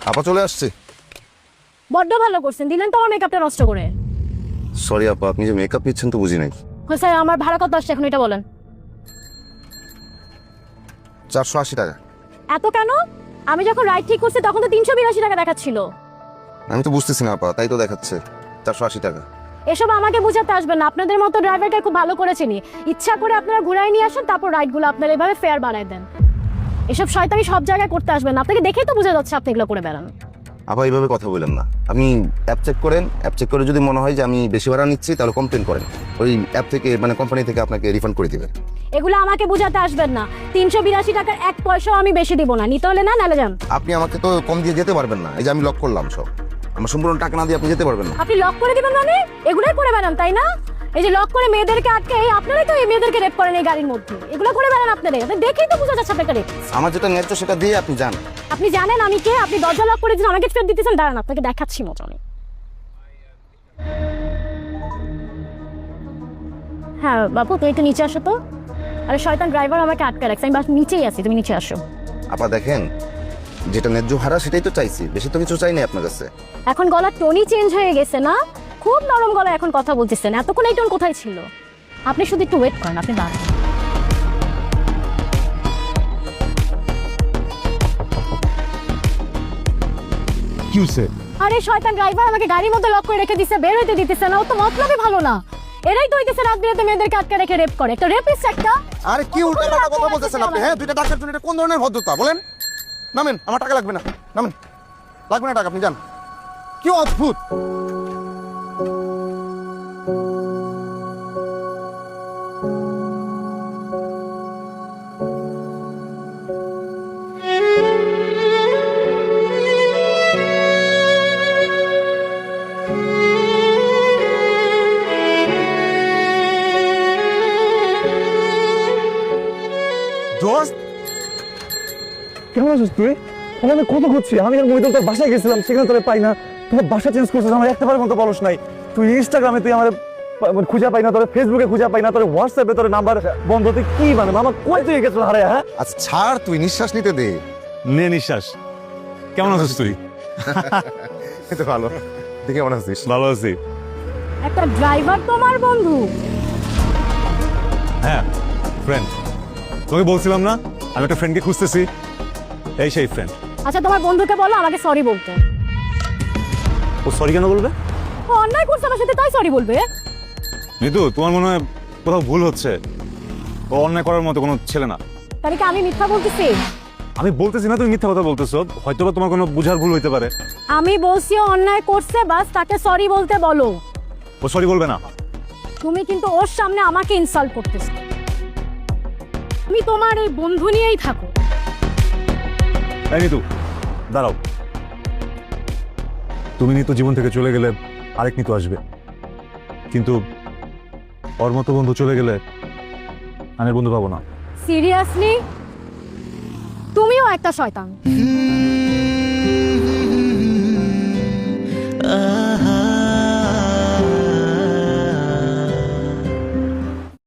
আপা চলে আসছে। বড্ড ভালো করছেন, দিলেন তো আমার মেকআপটা নষ্ট করে। সরি আপা, আপনি যে মেকআপ নিচ্ছেন তো বুঝি নাই। স্যার আমার ভাড়া কত আসছে এখন এটা বলেন। 480 টাকা। এত কেন? আমি যখন রাইড ঠিক করছি তখন তো 382 টাকা দেখাচ্ছিল। আমি তো বুঝতেছি না আপা, তাই তো দেখাচ্ছে 480 টাকা। এসব আমাকে বোঝাতে আসবেন না, আপনাদের মতো ড্রাইভারকে খুব ভালো করে চিনি। ইচ্ছা করে আপনারা ঘুরাই নিয়ে আসেন, তারপর রাইডগুলো আপনারা এভাবে ফেয়ার বানায় দেন। এসব শয়তানি সব জায়গায় করতে আসবেন না, আপনাকে দেখেই তো বোঝা যাচ্ছে আপনি এগুলো করে বেড়ান। আপা এইভাবে কথা বলেন না। আপনি অ্যাপ চেক করেন, অ্যাপ চেক করে যদি মনে হয় যে আমি বেশি ভাড়া নিচ্ছি তাহলে কমপ্লেন করেন, ওই অ্যাপ থেকে মানে কোম্পানি থেকে আপনাকে রিফান্ড করে দিবে। এগুলো আমাকে বোঝাতে আসবেন না। 382 টাকার 1 পয়সাও আমি বেশি দিব না, নিতে হলে না নালে যান। আপনি আমাকে তো কম দিয়ে যেতে পারবেন না, এই যে আমি লক করলাম সব, আমার সম্পূর্ণ টাকা না দিয়ে আপনি যেতে পারবেন না। আপনি লক করে দিবেন মানে? এগুলোই করে বেড়ান তাই না? এই যে লক করে মেয়েদেরকে আটকে, আপনারাই তো এই মেয়েদেরকে রেপ করেন এই গাড়ির মধ্যে। এগুলো করে বেড়ান আপনারা, আপনি দেখেই তো বোঝা যাচ্ছে আপনাকে রেপ। আমার যেটা ন্যায্য সেটা দিয়ে আপনি যান। আপনি জানেন আমি কে? আপনি দরজা লক করে দিয়েছেন, আমাকে ফেরত দিতেছেন। দাঁড়ান আপনাকে দেখাচ্ছি মজা আমি। হ্যাঁ বাবু তুই একটু নিচে আসো তো। আরে শয়তান ড্রাইভার আমাকে আটকে রাখছে, আমি বাস নিচেই আছি, তুমি নিচে আসো। আপা দেখেন, যেটা ন্যায্য ভাড়া সেটাই তো চাইছি, বেশি তো কিছু চাই না আপনার কাছে। এখন গলার টোনই চেঞ্জ হয়ে গেছে না? খুব নরম গলায় এখন কথা বলতেছেন। এতক্ষণ এই টোন কোথায় ছিল? আপনি শুধু একটু ওয়েট করেন, আপনি দাঁড়ান। কি হচ্ছে? আরে শয়তান ড্রাইভার আমাকে গাড়ির মধ্যে লক করে রেখে দিছে, বের হইতে দিতেছে না। ও তো মতলবই ভালো না। এরাই তো হইতেছে রাত বিরাতে মেয়েদেরকে আটকে রেখে রেপ করে। একটা রেপিস্ট একটা। আরে কি উল্টাপাল্টা কথা বলতেছেন আপনি? হ্যাঁ, দুইটা টাকার জন্য এটা কোন ধরনের ভদ্রতা বলেন? নামেন, আমার টাকা লাগবে না, নামেন। লাগবে না টাকা, আপনি যান। কি অদ্ভুত! দোস্ত কেমন আছিস তুই? আমি কত খুঁজছি, আমি আর মহিদুল তোর বাসায় গেছিলাম, সেখানে তোরে পাই না। তোমার বাসা চেঞ্জ করছিস, আমার একটাবারের মতো বলস নাই। তুই ইনস্টাগ্রামে তুই আমার খুঁজে পাই না, তোর ফেসবুকে খুঁজে পাই না, তোর হোয়াটসঅ্যাপে তোর নাম্বার বন্ধ। তুই কি মানে মামা কই তুই গেছিল হারে? হ্যাঁ আচ্ছা ছাড়, তুই নিঃশ্বাস নিতে দে। নে নিঃশ্বাস। কেমন আছিস তুই? এই তো ভালো। দেখে কেমন আছিস? ভালো আছি। একটা ড্রাইভার তোমার বন্ধু? হ্যাঁ ফ্রেন্ড, তোকে বলছিলাম না আমি একটা ফ্রেন্ডকে খুঁজতেছি, এই সেই ফ্রেন্ড। আচ্ছা তোমার বন্ধুকে বলো আমাকে সরি বলতে। ও সরি কেন বলবে? ও অন্যায় করছে আমার সাথে, তাই সরি বলবে। নিতু তোমার মনে হয় কোথাও ভুল হচ্ছে, ও অন্যায় করার মতো কোনো ছেলে না। তাহলে কি আমি মিথ্যা বলতেছি? আমি বলতেছি না তুমি মিথ্যা কথা বলতেছো, হয়তো বা তোমার কোনো বুঝার ভুল হইতে পারে। আমি বলছি ও অন্যায় করছে, বাস তাকে সরি বলতে বলো। ও সরি বলবে না। তুমি কিন্তু ওর সামনে আমাকে ইনসাল্ট করতেছো। তুমি তোমার এই বন্ধু নিয়েই থাকো। এই নিতু দাঁড়াও, তুমি নিতু জীবন থেকে চলে গেলে আরেক নিতু আসবে, কিন্তু ওর মতো বন্ধু চলে গেলে আমি আর বন্ধু পাবো না। সিরিয়াসলি? তুমিও একটা শয়তান।